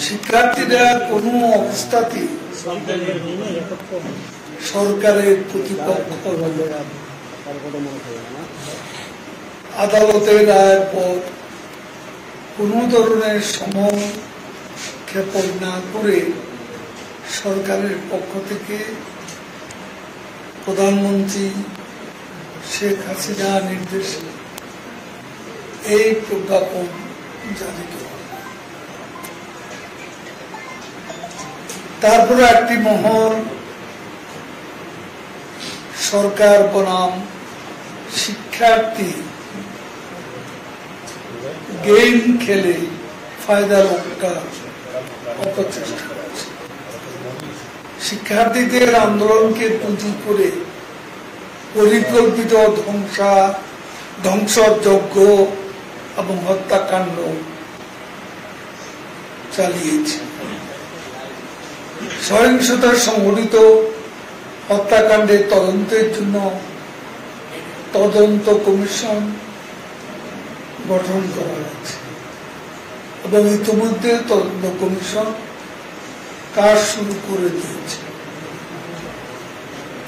শিক্ষার্থীরা কোনো অবস্থাতেই সরকারের প্রতিপক্ষ আদালতের রায়ের পর কোন ধরনের সমক্ষেপণ না করে সরকারের পক্ষ থেকে প্রধানমন্ত্রী শেখ হাসিনা নির্দেশে এই প্রজ্ঞাপন জারি করা। তারপরে একটি মহল সরকার বনাম শিক্ষার্থী গেম খেলে ফায়দা লুটার অপচেষ্টা করেছে। শিক্ষার্থীদের আন্দোলনকে পুঁজি করে পরিকল্পিত ধ্বংসযজ্ঞ এবং হত্যাকাণ্ড চালিয়েছে। সহিংসতা সংঘটিত হত্যাকাণ্ডের তদন্তের জন্য তদন্ত কমিশন গঠন করা হয়েছে এবং ইতিমধ্যে তদন্ত কমিশন কাজ শুরু করে দিয়েছে।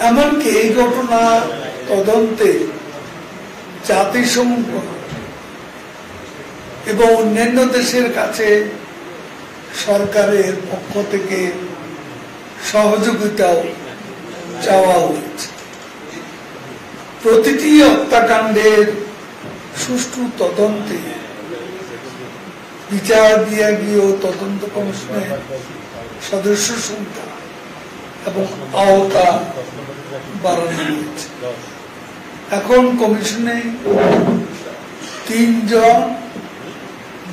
এমনকি এই ঘটনা তদন্তে জাতিসংঘ এবং অন্যান্য দেশের কাছে সরকারের পক্ষ থেকে সহযোগিতাও চাওয়া হয়েছে। প্রতিটি হত্যাকাণ্ডের সুষ্ঠু তদন্তে বিচার বিভাগীয় তদন্ত কমিশনের সদস্য সংখ্যা এবং আওতা বাড়ানো হয়েছে। এখন কমিশনে 3 জন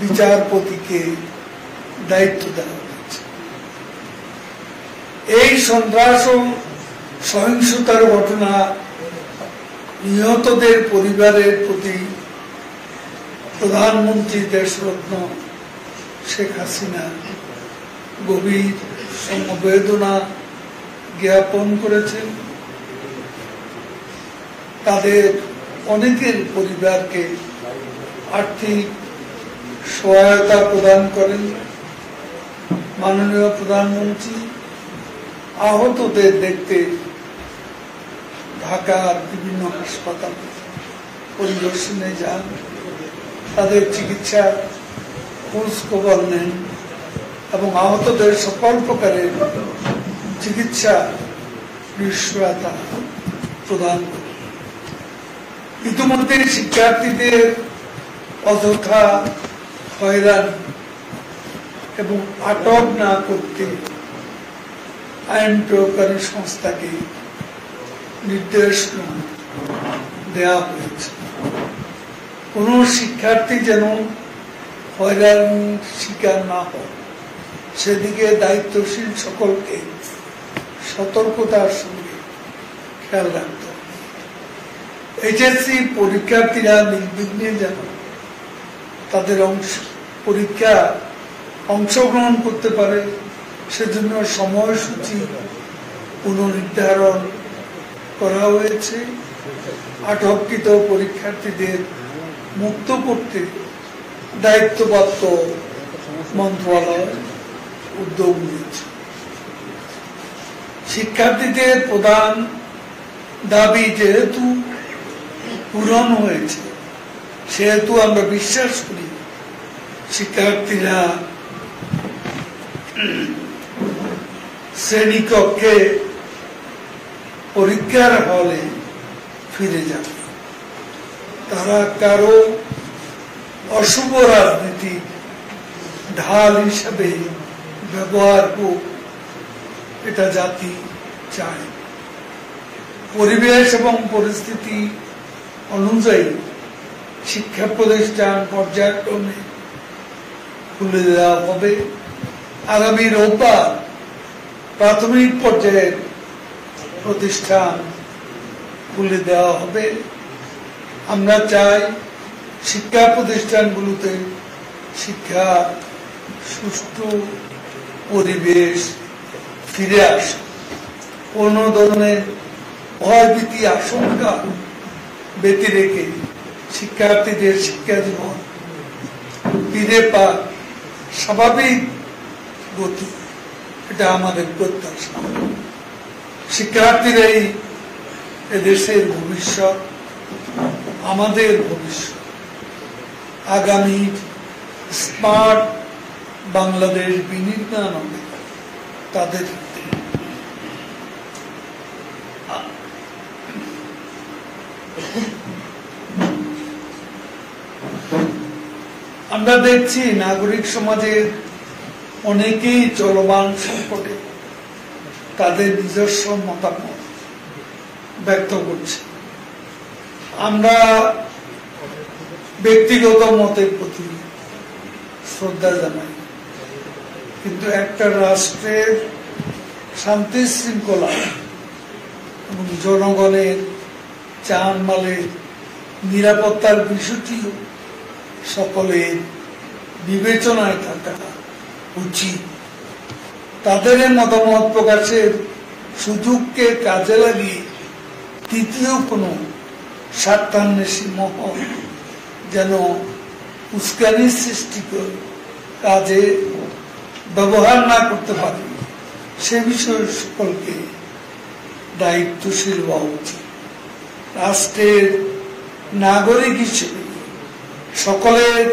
বিচারপতিকে দায়িত্ব দেওয়া হয়েছে। এই সন্ত্রাস ও সহিংসতার ঘটনা নিহতদের পরিবারের প্রতি প্রধানমন্ত্রী দেশরত্ন শেখ হাসিনা গভীর সমবেদনা জ্ঞাপন করেছেন। তাদের অনেকের পরিবারকে আর্থিক সহায়তা প্রদান করেন। মাননীয় প্রধানমন্ত্রী আহতদের দেখতে ঢাকার বিভিন্ন হাসপাতালে পরিদর্শনে যান, তাদের চিকিৎসা খোঁজ খবর নেন এবং আহতদের সকল প্রকারের চিকিৎসা নিশ্চয়তা প্রদান করেন। ইতিমধ্যে শিক্ষার্থীদের অযথা হয়রান এবং আটক না করতে আইন প্রয়োগকারী সংস্থাকে নির্দেশ দেওয়া হয়েছে। কোন শিক্ষার্থী যেন হয়রান শিকার না হয় সেদিকে দায়িত্বশীল সকলকে সতর্কতার সঙ্গে খেয়াল রাখতে হবে। এইচএসসি পরীক্ষার্থীরা নির্বিঘ্নে যেন তাদের পরীক্ষা অংশগ্রহণ করতে পারে সেজন্য সময়সূচি পুনর্নির্ধারণ করা হয়েছে। আটককৃত পরীক্ষার্থীদের মুক্ত করতে দায়িত্বপ্রাপ্ত মন্ত্রণালয় উদ্যোগ নিয়েছে। শিক্ষার্থীদের প্রধান দাবি যেহেতু পূরণ হয়েছে সেহেতু আমরা বিশ্বাস করি শিক্ষার্থীরা শ্রেণীকক্ষে পরীক্ষার হলে ফিরে যাবে। তারা কারো অশুভ রাজনীতি ঢাল হিসাবে ব্যবহার হোক এটা জাতি চায়। পরিবেশ এবং পরিস্থিতি অনুযায়ী শিক্ষা প্রতিষ্ঠান পর্যায়ক্রমে খুলে দেওয়া হবে। আগামী রোববার প্রাথমিক পর্যায়ের প্রতিষ্ঠান খুলে দেওয়া হবে। আমরা চাই শিক্ষা প্রতিষ্ঠানগুলোতে শিক্ষা সুষ্ঠু পরিবেশ ফিরে আসে। কোন ধরনের ভয়ভীতি আশঙ্কা ব্যতি রেখে শিক্ষার্থীদের শিক্ষা জীবন ফিরে পাক স্বাভাবিক গতি, এটা আমাদের প্রত্যাশা। শিক্ষার্থীরাই এদেশের ভবিষ্যৎ, আমাদের ভবিষ্যৎ। আগামী স্মার্ট বাংলাদেশ বিনির্মাণ হবে তাদের। আমরা দেখছি নাগরিক সমাজের অনেকেই চলমান সংকটে তাদের নিজস্ব মতামত ব্যক্ত করছে। আমরা ব্যক্তিগত মতের প্রতি শ্রদ্ধা জানাই, কিন্তু একটা রাষ্ট্রের শান্তি শৃঙ্খলা এবং জনগণের জানমালের নিরাপত্তার বিষয়টিও সকলের বিবেচনায় থাকা উচিত। তাদের মতামত প্রকাশের সুযোগকে কাজে লাগিয়ে তৃতীয় কোনো স্বার্থান্বেষী মহল যেন উস্কানির সৃষ্টি করে কাজে ব্যবহার না করতে পারে, সে বিষয়ে সকলকে দায়িত্বশীল হওয়া উচিত। রাষ্ট্রের নাগরিক হিসেবে সকলের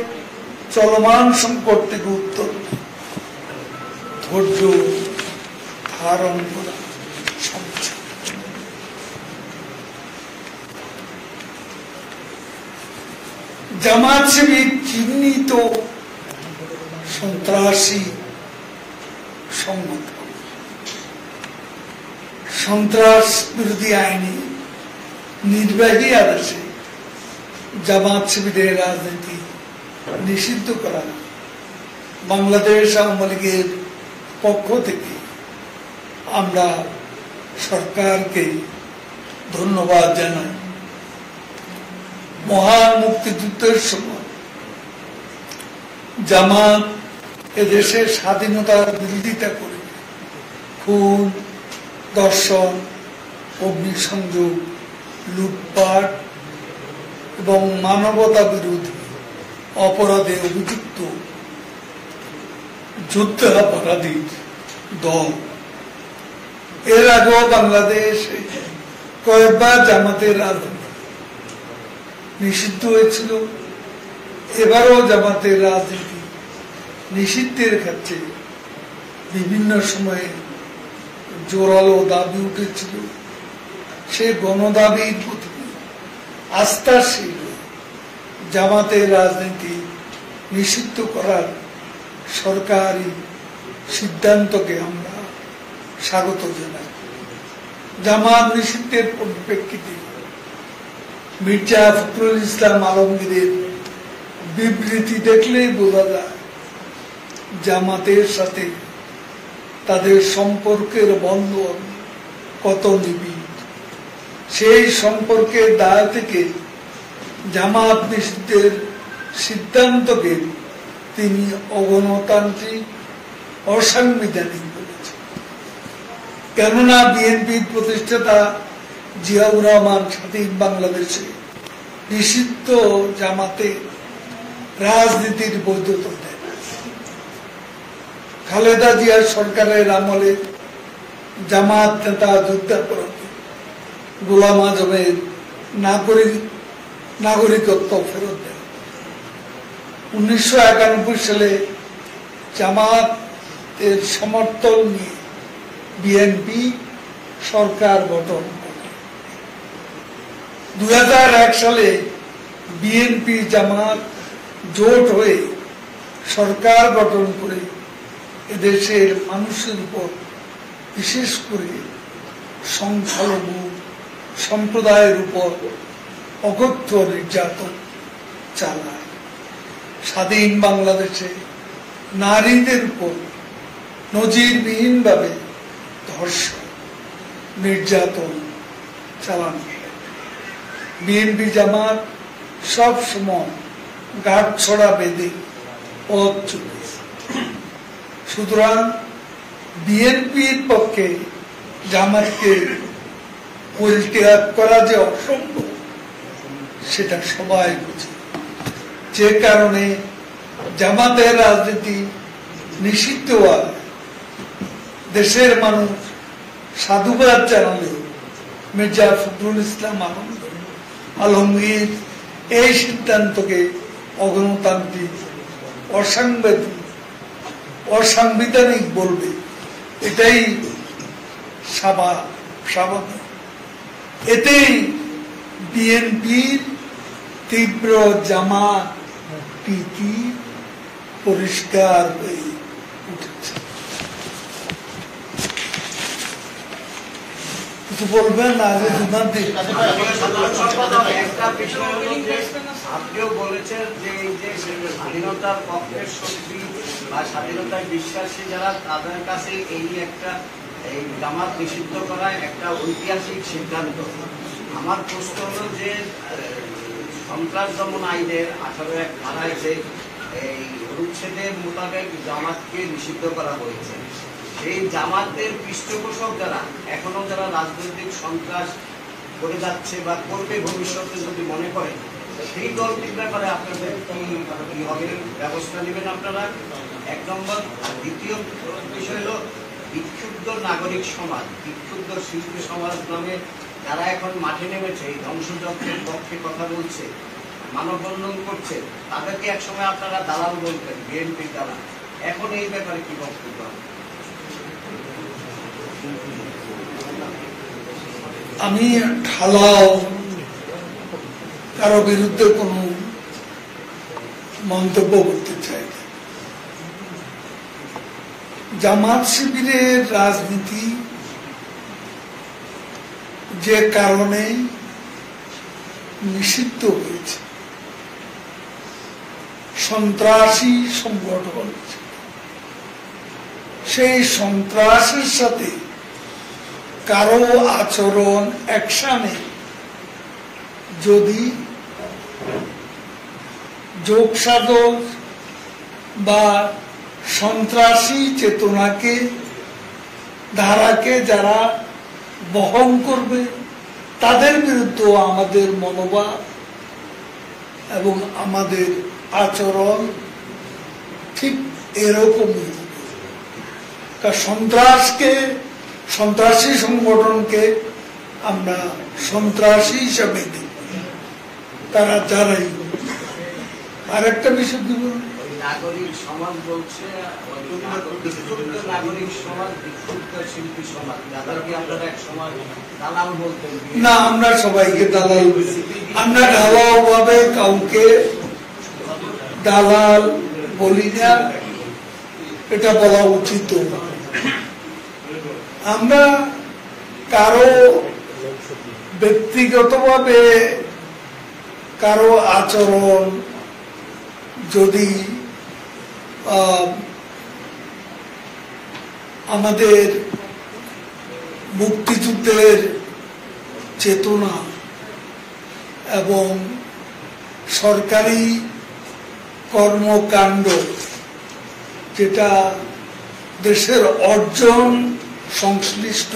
চলমান সংকট থেকে উত্তর ধৈর্য ধারণ করা সবচেয়ে। জামাত শিবির চিহ্নিত সন্ত্রাসী সংগঠন, সন্ত্রাস বিরোধী আইনে নির্বাহী আদেশে জামাত শিবিরের রাজনীতি নিষিদ্ধ করা বাংলাদেশ আওয়ামী লীগের পক্ষ থেকে আমরা সরকারকে ধন্যবাদ জানাই। মহান মুক্তিযুদ্ধের সময় জামাত এদেশের স্বাধীনতার বিরোধিতা করে খুন, দর্শন, অগ্নিসংযোগ, লুটপাট এবং মানবতা বিরোধী অপরাধে অভিযুক্ত যুদ্ধাপরাধী দল। এর আগেও বাংলাদেশে কয়েকবার জামাতের রাজনীতি নিষিদ্ধ হয়েছিল। এবারও জামাতের রাজনীতি নিষিদ্ধের ক্ষেত্রে বিভিন্ন সময়ে জোরালো দাবি উঠেছিল। সেই গণদাবির প্রতি আস্থাশীল জামাতের রাজনীতি নিষিদ্ধ করার সরকারি সিদ্ধান্তকে আমরা স্বাগত জানাই। জামাত নিষিদ্ধের পরিপ্রেক্ষিতে মির্জা ফখরুল ইসলাম আলমগীরের বিবৃতি দেখলেই বোঝা যায় জামাতের সাথে তাদের সম্পর্কের বন্ধন কত নিবিড়। সেই সম্পর্কের দায় থেকে জামাত নিষিদ্ধের সিদ্ধান্তকে তিনি অগণতান্ত্রিক, অসাংবিধানিক বলেছেন। কেননা বিএনপির প্রতিষ্ঠাতা জিয়াউর রহমান স্বাধীন বাংলাদেশে নিষিদ্ধ জামাতে রাজনীতির বৈধতা দেন। খালেদা জিয়ার সরকারের আমলে জামাত নেতা যুদ্ধাপরাধী গোলাম আজমের নাগরিকত্ব ফেরত দেন। 1991 সালে জামাতের সমর্থন নিয়ে বিএনপি সরকার গঠন করে। 2001 সালে বিএনপি জামাত জোট হয়ে সরকার গঠন করে এদেশের মানুষের উপর, বিশেষ করে সংখ্যালঘু সম্প্রদায়ের উপর অকথ্য নির্যাতন চালায়। স্বাধীন বাংলাদেশে নারীদের উপর নজিরবিহীনভাবে ধর্ষণ, নির্যাতন চালানো। বিএনপি জামাত সব সময় গাঁটছড়া বেঁধে পথ চলেছে। সুতরাং বিএনপির পক্ষে জামাতকে পরিত্যাগ করা যে অসম্ভব সেটা সবাই বুঝে। যে কারণে জামাতের রাজনীতি নিষিদ্ধ হয়, দেশের মানুষ সাধুবাদ জানালে মির্জা ফখরুল ইসলাম আলমগীর এই সিদ্ধান্তকে অগণতান্ত্রিক, অসাংবিধানিক বলবে, এটাই স্বাভাবিক। এতেই বিএনপির তীব্র জামাত প্রীতি পরিষ্কার হয়ে উঠেছে। কিছু বলবেন না? আপনিও বলেছেন যে এই যে স্বাধীনতার পক্ষের শক্তি বা স্বাধীনতায় বিশ্বাসী যারা, তাদের কাছে এই একটা এই জামাত নিষিদ্ধ করা একটা ঐতিহাসিক সিদ্ধান্ত। আমার প্রশ্ন হলো যে সন্ত্রাস দমন আইনের 18(1) ধারায় যে এই অনুচ্ছেদের মোতাবেক জামাতকে নিষিদ্ধ করা হয়েছে, সেই জামাতের পৃষ্ঠপোষক যারা এখনো যারা রাজনৈতিক সন্ত্রাস করে যাচ্ছে বা করবে ভবিষ্যতে যদি মনে করেন, সেই দলটির ব্যাপারে আপনাদের কি হবে, ব্যবস্থা নেবেন আপনারা? 1 নম্বর। আর দ্বিতীয় বিষয় হলো বিক্ষুব্ধ নাগরিক সমাজ, বিক্ষুব্ধ শিল্পী সমাজ নামে যারা এখন মাঠে নেমেছে, এই ধ্বংসযজ্ঞের পক্ষে কথা বলছে, মানববন্ধন করছে, তাদেরকে একসময় আপনারা দালাল বলতেন, বিএনপির দালাল। এখন এই ব্যাপারে কি বক্তব্য? আমি ঢালাও কারো বিরুদ্ধে কোনো মন্তব্য করতে চাই না। জামাত শিবিরের রাজনীতি যে কারণে নিষিদ্ধ হয়েছে, সন্ত্রাসী সংগঠন, সেই সন্ত্রাসের সাথে কারো আচরণ, অ্যাকশনে যদি যোগসাধক বা সন্ত্রাসী চেতনাকে, ধারাকে যারা বহন করবে, তাদের বিরুদ্ধে আমাদের মনোভাব এবং আমাদের আচরণ ঠিক এরকমই। সন্ত্রাসী সংগঠনকে আমরা সন্ত্রাসী হিসাবে দেখি, তারা যারাই। আর একটা বিষয় দিব, নাগরিক সমাজ বলছে, বিক্ষুব্ধ নাগরিক সমাজ, বিক্ষুব্ধ শিল্পী সমাজ, যাদেরকে আপনারা এক সমাজ দালাল বলতেন। না, আমরা সবাইকে দালাল, আমরা ঢালাও ভাবে কাউকে দালাল বলি না, এটা বলা উচিত। আমরা কারো ব্যক্তিগতভাবে কারো আচরণ যদি আমাদের মুক্তিযুদ্ধের চেতনা এবং সরকারি কর্মকাণ্ড, যেটা দেশের অর্জন সংশ্লিষ্ট,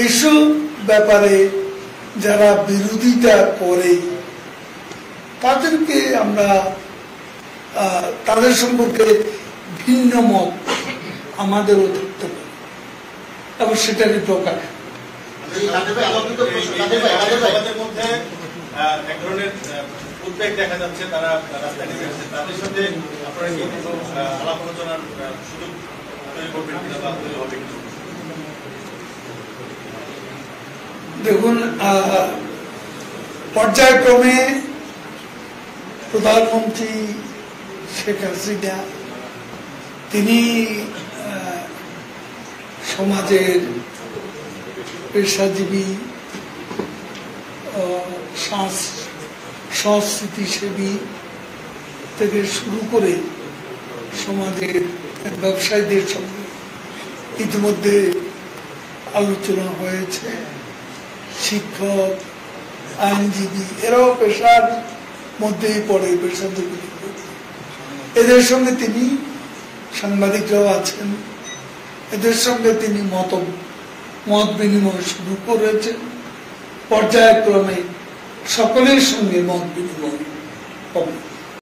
এসব ব্যাপারে যারা বিরোধিতা করে, তাদেরকে আমরা তাদের সম্পর্কে ভিন্ন মত আমাদেরও থাকতে পারে এবং সেটারই প্রকাশ। এক ধরনের উদ্বেগ দেখা যাচ্ছে, তারা রাস্তায় নেমে আসছে, তাদের সাথে আপনারা কি আলাপ আলোচনার সুযোগ তৈরি করবেন কিনা বা তৈরি হবে কিনা? দেখুন, পর্যায়ক্রমে প্রধানমন্ত্রী শেখ হাসিনা তিনি সমাজের পেশাজীবী, সংস্কৃতিসেবী থেকে শুরু করে সমাজের ব্যবসায়ীদের সঙ্গে ইতিমধ্যে আলোচনা হয়েছে। শিক্ষক, আইনজীবী, এরাও পেশার মধ্যেই পড়ে, পেশাজীবী। এদের সঙ্গে তিনি, সাংবাদিকরাও আছেন, এদের সঙ্গে তিনি মত বিনিময় শুরু করেছেন। পর্যায়ক্রমে সকলের সঙ্গে মত বিনিময় হবে।